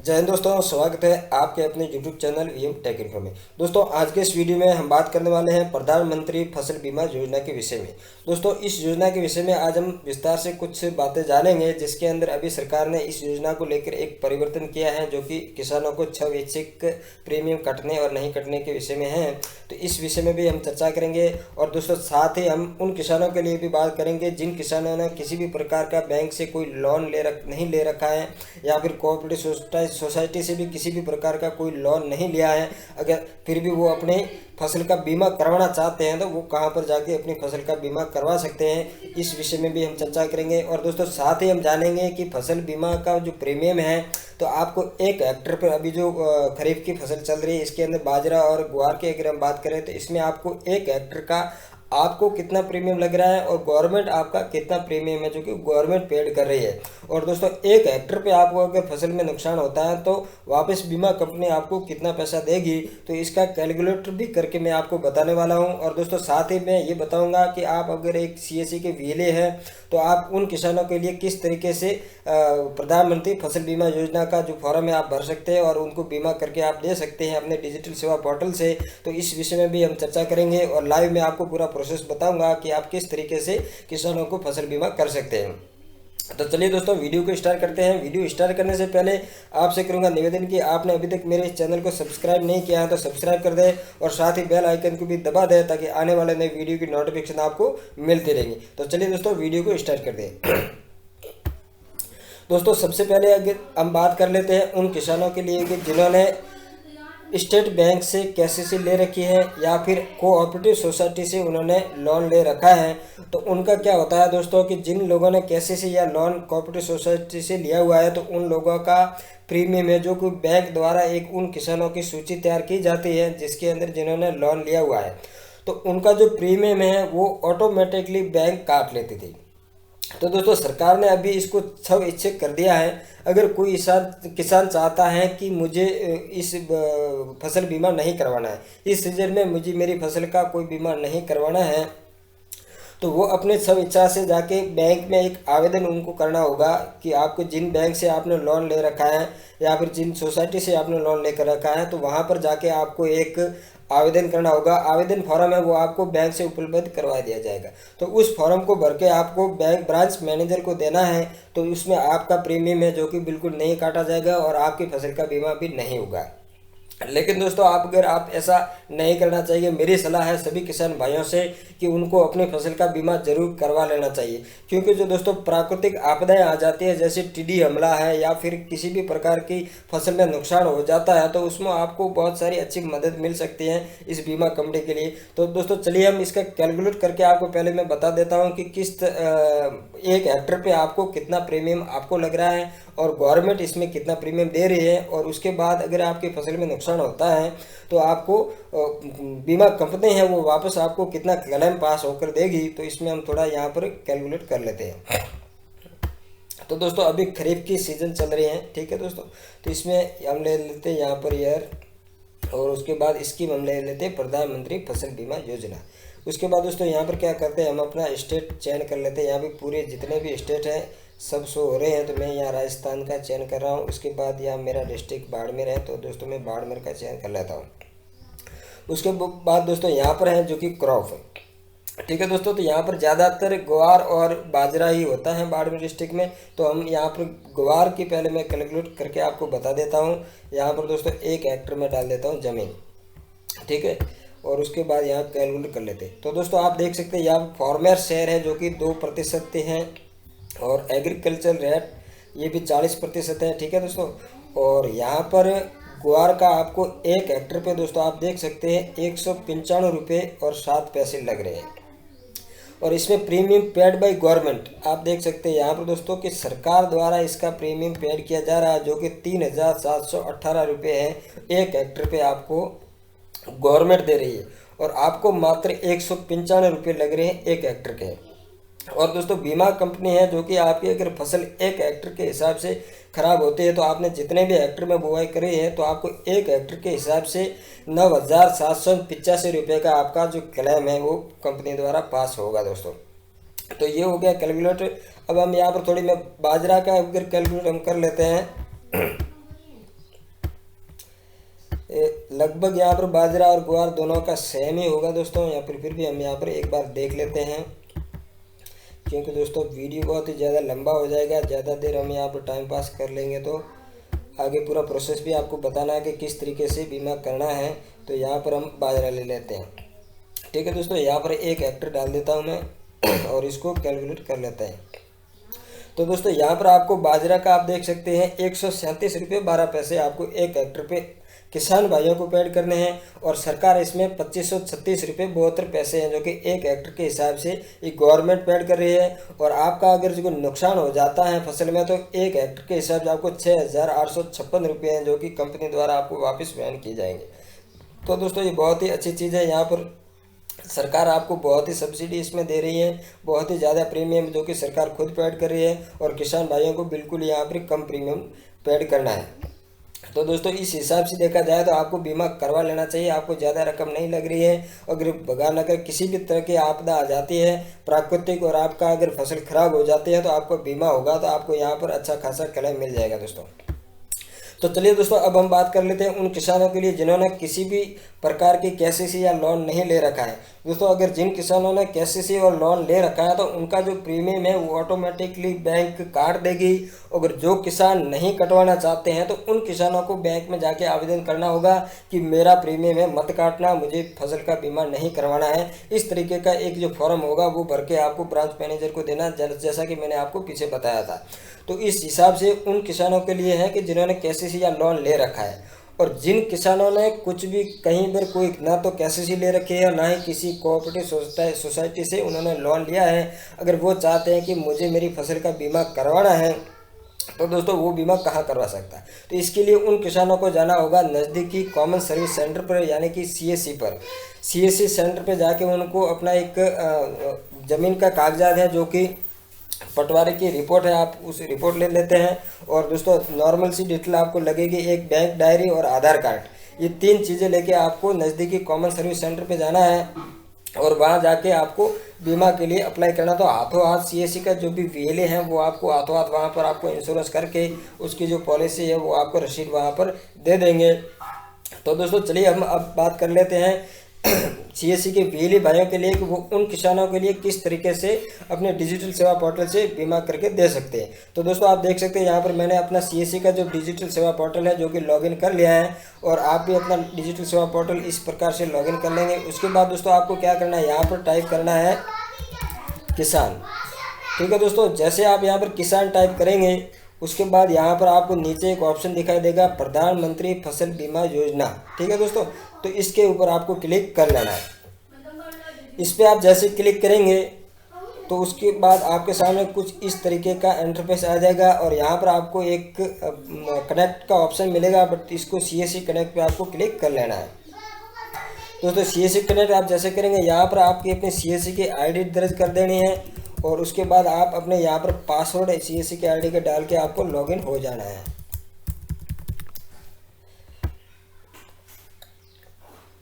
जय हिंद दोस्तों, स्वागत है आपके अपने YouTube channel VM take info में। दोस्तों आज के इस वीडियो में हम बात करने वाले हैं प्रधानमंत्री फसल बीमा योजना के विषय में। दोस्तों इस योजना के विषय में आज हम विस्तार से कुछ बातें जानेंगे, जिसके अंदर अभी सरकार ने इस योजना को लेकर एक परिवर्तन किया है, जो कि किसानों को स्वैच्छिक प्रीमियम कटने और नहीं कटने के विषय में है। तो इस विषय में भी हम चर्चा करेंगे। और दोस्तों साथ ही हम उन किसानों के लिए भी बात करेंगे जिन किसानों ने किसी भी प्रकार का बैंक से कोई लोन नहीं ले रखा है, या फिर कोऑपरेटिव सोसाइटी से भी किसी भी प्रकार का कोई लोन नहीं लिया है, अगर फिर भी वो अपने फसल का बीमा करवाना चाहते हैं तो वो कहां पर जाके अपनी फसल का बीमा करवा सकते हैं, इस विषय में भी हम चर्चा करेंगे। और दोस्तों साथ ही हम जानेंगे कि फसल बीमा का जो प्रीमियम है, तो आपको एक हेक्टर पर अभी जो खरीफ की फसल चल रही है, इसके अंदर बाजरा और ग्वार की अगर हम बात करें तो इसमें आपको एक हेक्टर का आपको कितना प्रीमियम लग रहा है और गवर्नमेंट आपका कितना प्रीमियम है जो कि गवर्नमेंट पेड कर रही है। और दोस्तों एक हेक्टर पे आपको अगर फसल में नुकसान होता है तो वापस बीमा कंपनी आपको कितना पैसा देगी, तो इसका कैलकुलेटर भी करके मैं आपको बताने वाला हूं। और दोस्तों साथ ही मैं ये बताऊंगा कि आप अगर एक सीएससी के वीएलए हैं तो आप उन किसानों के लिए किस तरीके से प्रधानमंत्री फसल बीमा योजना का जो फॉर्म है आप भर सकते हैं और उनको बीमा करके आप दे सकते हैं अपने डिजिटल सेवा पोर्टल से। तो इस विषय में भी हम चर्चा करेंगे और लाइव में आपको पूरा प्रोसेस बताऊंगा कि आप किस तरीके से किसानों को फसल बीमा कर सकते हैं। तो चलिए दोस्तों वीडियो को स्टार्ट करते हैं। वीडियो स्टार्ट करने से पहले आपसे करूंगा निवेदन कि आपने अभी तक मेरे इस चैनल को सब्सक्राइब नहीं किया है तो सब्सक्राइब कर दें और साथ ही बेल आइकन को भी दबा दें ताकि आने वाले नए वीडियो की नोटिफिकेशन आपको मिलती रहेंगी। तो चलिए दोस्तों वीडियो को स्टार्ट कर दें। दोस्तों सबसे पहले अगर हम बात कर लेते हैं उन किसानों के लिए कि जिन्होंने स्टेट बैंक से केसीसी ले रखी है या फिर कोऑपरेटिव सोसाइटी से उन्होंने लोन ले रखा है। तो उनका क्या होता है दोस्तों कि जिन लोगों ने केसीसी या लोन कोऑपरेटिव सोसाइटी से लिया हुआ है, तो उन लोगों का प्रीमियम है जो कि बैंक द्वारा एक उन किसानों की सूची तैयार की जाती है जिसके अंदर जिन्होंने लोन लिया हुआ है, तो उनका जो प्रीमियम है वो ऑटोमेटिकली बैंक काट लेती थी। तो दोस्तों सरकार ने अभी इसको स्वैच्छिक कर दिया है। अगर कोई किसान चाहता है कि मुझे इस फसल बीमा नहीं करवाना है, इस सीजन में मुझे मेरी फसल का कोई बीमा नहीं करवाना है, तो वो अपने स्व इच्छा से जाके बैंक में एक आवेदन उनको करना होगा कि आपको जिन बैंक से आपने लोन ले रखा है या फिर जिन सोसाइटी से आपने लोन लेकर रखा है, तो वहाँ पर जाके आपको एक आवेदन करना होगा। आवेदन फॉर्म है वो आपको बैंक से उपलब्ध करवा दिया जाएगा। तो उस फॉर्म को भर के आपको बैंक ब्रांच मैनेजर को देना है। तो उसमें आपका प्रीमियम है जो कि बिल्कुल नहीं काटा जाएगा और आपकी फसल का बीमा भी नहीं होगा। लेकिन दोस्तों अगर आप ऐसा नहीं करना चाहिए, मेरी सलाह है सभी किसान भाइयों से कि उनको अपनी फसल का बीमा जरूर करवा लेना चाहिए। क्योंकि जो दोस्तों प्राकृतिक आपदाएं आ जाती है, जैसे टिड्डी हमला है या फिर किसी भी प्रकार की फसल में नुकसान हो जाता है, तो उसमें आपको बहुत सारी अच्छी मदद मिल सकती है इस बीमा कंपनी के लिए। तो दोस्तों चलिए हम इसका कैलकुलेट करके आपको पहले मैं बता देता हूँ कि किस एक हेक्टर पे आपको कितना प्रीमियम आपको लग रहा है और गवर्नमेंट इसमें कितना प्रीमियम दे रही है। और उसके बाद अगर आपकी फसल में नुकसान होता है तो आपको बीमा कंपनी है वो वापस आपको कितना क्लेम पास होकर देगी। तो इसमें हम थोड़ा यहाँ पर कैलकुलेट कर लेते हैं। तो दोस्तों अभी खरीफ की सीजन चल रही है, ठीक है दोस्तों। तो इसमें हम ले लेते हैं यहाँ पर ईयर, और उसके बाद स्कीम हम ले लेते हैं प्रधानमंत्री फसल बीमा योजना। उसके बाद दोस्तों यहाँ पर क्या करते हैं, हम अपना स्टेट चयन कर लेते हैं। यहाँ पे पूरे जितने भी स्टेट हैं सब शो हो रहे हैं, तो मैं यहाँ राजस्थान का चयन कर रहा हूँ। उसके बाद यहाँ मेरा डिस्ट्रिक्ट बाड़मेर है, तो दोस्तों मैं बाड़मेर का चयन कर लेता हूँ। उसके बाद दोस्तों यहाँ पर है जो कि क्रॉप है, ठीक है दोस्तों। तो यहाँ पर ज़्यादातर ग्वार और बाजरा ही होता है बाड़मेर डिस्ट्रिक्ट में। तो हम यहाँ पर ग्वार की पहले मैं कैलकुलेट करके आपको बता देता हूँ। यहाँ पर दोस्तों एक हेक्टर में डाल देता हूँ ज़मीन, ठीक है। और उसके बाद यहाँ कैलकुलेट कर लेते हैं। तो दोस्तों आप देख सकते हैं यहाँ फार्मर शेयर है जो कि 2% हैं और एग्रीकल्चर रेट ये भी 40% है, ठीक है दोस्तों। और यहाँ पर ग्वार का आपको एक हेक्टर पे दोस्तों आप देख सकते हैं 195 रुपये और 7 पैसे लग रहे हैं। और इसमें प्रीमियम पेड बाय गवर्नमेंट आप देख सकते हैं यहाँ पर दोस्तों कि सरकार द्वारा इसका प्रीमियम पेड किया जा रहा है जो कि 3718 रुपये है एक हेक्टर पे आपको गवर्नमेंट दे रही है। और आपको मात्र 195 रुपये लग रहे हैं एक हेक्टर के। और दोस्तों बीमा कंपनी है जो कि आपकी अगर फसल एक हेक्टर के हिसाब से खराब होती है, तो आपने जितने भी हेक्टर में बुआई करी है तो आपको एक हेक्टर के हिसाब से 9785 रुपये का आपका जो क्लेम है वो कंपनी द्वारा पास होगा दोस्तों। तो ये हो गया कैलकुलेटर। अब हम यहाँ पर थोड़ी मैं बाजरा का अगर कैलकुलेट हम कर लेते हैं। लगभग यहाँ पर बाजरा और ग्वार दोनों का सेम ही होगा दोस्तों, या फिर भी हम यहाँ पर एक बार देख लेते हैं, क्योंकि दोस्तों वीडियो बहुत ही ज़्यादा लंबा हो जाएगा। ज़्यादा देर हम यहाँ पर टाइम पास कर लेंगे तो आगे पूरा प्रोसेस भी आपको बताना है कि किस तरीके से बीमा करना है। तो यहाँ पर हम बाजरा ले लेते हैं। ठीक है दोस्तों, यहाँ पर 1 हेक्टेयर डाल देता हूँ मैं और इसको कैलकुलेट कर लेते हैं। तो दोस्तों यहाँ पर आपको बाजरा का आप देख सकते हैं 137 रुपये 12 पैसे आपको 1 हेक्टेयर पे किसान भाइयों को पेड करने हैं, और सरकार इसमें 2536 रुपये 72 पैसे हैं जो कि 1 हेक्टेयर के हिसाब से ये गवर्नमेंट पेड कर रही है। और आपका अगर जो नुकसान हो जाता है फसल में तो 1 हेक्टेयर के हिसाब से आपको 6856 रुपये हैं जो कि कंपनी द्वारा आपको वापस वहन किए जाएंगे। तो दोस्तों ये बहुत ही अच्छी चीज़ है। यहाँ पर सरकार आपको बहुत ही सब्सिडी इसमें दे रही है, बहुत ही ज़्यादा प्रीमियम जो कि सरकार खुद पेड कर रही है, और किसान भाइयों को बिल्कुल यहाँ पर कम प्रीमियम पेड करना है। तो दोस्तों इस हिसाब से देखा जाए तो आपको बीमा करवा लेना चाहिए। आपको ज़्यादा रकम नहीं लग रही है। अगर भगवान अगर किसी भी तरह की आपदा आ जाती है प्राकृतिक, और आपका अगर फसल खराब हो जाती है तो आपको बीमा होगा, तो आपको यहाँ पर अच्छा खासा क्लेम मिल जाएगा दोस्तों। तो चलिए दोस्तों अब हम बात कर लेते हैं उन किसानों के लिए जिन्होंने किसी भी प्रकार की केसीसी या लोन नहीं ले रखा है। दोस्तों अगर जिन किसानों ने केसीसी और लोन ले रखा है तो उनका जो प्रीमियम है वो ऑटोमेटिकली बैंक काट देगी। अगर जो किसान नहीं कटवाना चाहते हैं तो उन किसानों को बैंक में जाके आवेदन करना होगा कि मेरा प्रीमियम है मत काटना, मुझे फसल का बीमा नहीं करवाना है। इस तरीके का एक जो फॉर्म होगा वो भर के आपको ब्रांच मैनेजर को देना, जैसा कि मैंने आपको पीछे बताया था। तो इस हिसाब से उन किसानों के लिए है कि जिन्होंने केसीसी या लोन ले रखा है, और जिन किसानों ने कुछ भी कहीं पर कोई ना तो केसीसी ले रखी है ना ही किसी कोऑपरेटिव सोसाइटी से उन्होंने लोन लिया है, अगर वो चाहते हैं कि मुझे मेरी फसल का बीमा करवाना है तो दोस्तों वो बीमा कहाँ करवा सकता है। तो इसके लिए उन किसानों को जाना होगा नज़दीकी कॉमन सर्विस सेंटर पर, यानी कि सीएससी पर। सीएससी सेंटर पर जाके उनको अपना एक ज़मीन का कागजात है जो कि पटवारी की रिपोर्ट है, आप उस रिपोर्ट ले लेते हैं। और दोस्तों नॉर्मल सी डिटेल आपको लगेगी, एक बैंक डायरी और आधार कार्ड, ये 3 चीज़ें लेके आपको नज़दीकी कॉमन सर्विस सेंटर पे जाना है और वहाँ जाके आपको बीमा के लिए अप्लाई करना। तो हाथों हाथ सीएससी का जो भी वीएलए हैं वो आपको हाथों हाथ वहाँ पर आपको इंश्योरेंस करके उसकी जो पॉलिसी है वो आपको रसीद वहाँ पर दे देंगे। तो दोस्तों चलिए हम अब बात कर लेते हैं सीएससी के वीएलए भाइयों के लिए कि वो उन किसानों के लिए किस तरीके से अपने डिजिटल सेवा पोर्टल से बीमा करके दे सकते हैं। तो दोस्तों आप देख सकते हैं यहाँ पर मैंने अपना सीएससी का जो डिजिटल सेवा पोर्टल है जो कि लॉगिन कर लिया है, और आप भी अपना डिजिटल सेवा पोर्टल इस प्रकार से लॉगिन कर लेंगे। उसके बाद दोस्तों आपको क्या करना है, यहाँ पर टाइप करना है किसान। ठीक है दोस्तों, जैसे आप यहाँ पर किसान टाइप करेंगे उसके बाद यहाँ पर आपको नीचे एक ऑप्शन दिखाई देगा प्रधानमंत्री फसल बीमा योजना। ठीक है दोस्तों, तो इसके ऊपर आपको क्लिक कर लेना है। इस पर आप जैसे क्लिक करेंगे तो उसके बाद आपके सामने कुछ इस तरीके का इंटरफेस आ जाएगा, और यहाँ पर आपको एक कनेक्ट का ऑप्शन मिलेगा, बट इसको सीएससी कनेक्ट पे आपको क्लिक कर लेना है। दोस्तों सीएससी कनेक्ट आप जैसे करेंगे यहाँ पर आपकी अपनी सीएससी की आईडी दर्ज कर देनी है, और उसके बाद आप अपने यहाँ पर पासवर्ड सीएससी के आईडी का डाल के आपको लॉगिन हो जाना है।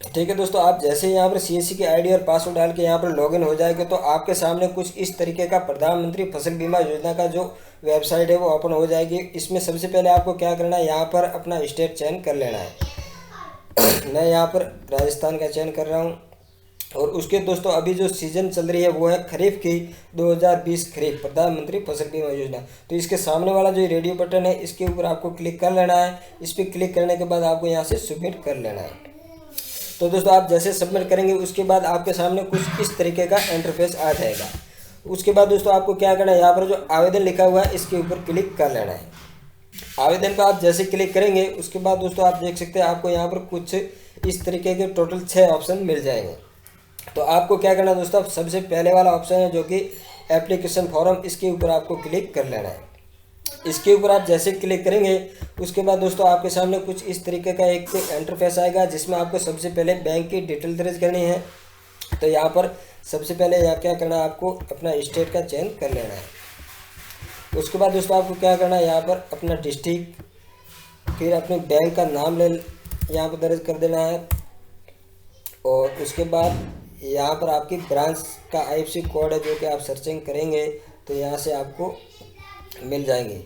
ठीक है दोस्तों, आप जैसे यहाँ पर सीएससी की आईडी और पासवर्ड डाल के यहाँ पर लॉगिन हो जाएगा तो आपके सामने कुछ इस तरीके का प्रधानमंत्री फसल बीमा योजना का जो वेबसाइट है वो ओपन हो जाएगी। इसमें सबसे पहले आपको क्या करना है, यहाँ पर अपना स्टेट चयन कर लेना है। मैं यहाँ पर राजस्थान का चयन कर रहा हूँ। और उसके दोस्तों अभी जो सीज़न चल रही है वो है खरीफ की, 2020 खरीफ प्रधानमंत्री फसल बीमा योजना। तो इसके सामने वाला जो रेडियो बटन है इसके ऊपर आपको क्लिक कर लेना है। इस पर क्लिक करने के बाद आपको यहाँ से सबमिट कर लेना है। तो दोस्तों आप जैसे सबमिट करेंगे उसके बाद आपके सामने कुछ इस तरीके का इंटरफेस आ जाएगा। उसके बाद दोस्तों आपको क्या करना है, यहाँ पर जो आवेदन लिखा हुआ है इसके ऊपर क्लिक कर लेना है। आवेदन पर आप जैसे क्लिक करेंगे उसके बाद दोस्तों आप देख सकते हैं आपको यहाँ पर कुछ इस तरीके के टोटल 6 ऑप्शन मिल जाएंगे। तो आपको क्या करना है दोस्तों, सबसे पहले वाला ऑप्शन है जो कि एप्लीकेशन फॉर्म, इसके ऊपर आपको क्लिक कर लेना है। इसके ऊपर आप जैसे क्लिक करेंगे उसके बाद दोस्तों आपके सामने कुछ इस तरीके का एक इंटरफेस आएगा जिसमें आपको सबसे पहले बैंक की डिटेल दर्ज करनी है। तो यहाँ पर सबसे पहले यहाँ क्या करना है, आपको अपना स्टेट का चयन कर लेना है। उसके बाद दोस्तों आपको क्या करना है, यहाँ पर अपना डिस्ट्रिक्ट, फिर अपने बैंक का नाम यहाँ पर दर्ज कर देना है, और उसके बाद यहाँ पर आपकी ब्रांच का IFSC कोड है जो कि आप सर्चिंग करेंगे तो यहाँ से आपको मिल जाएंगे।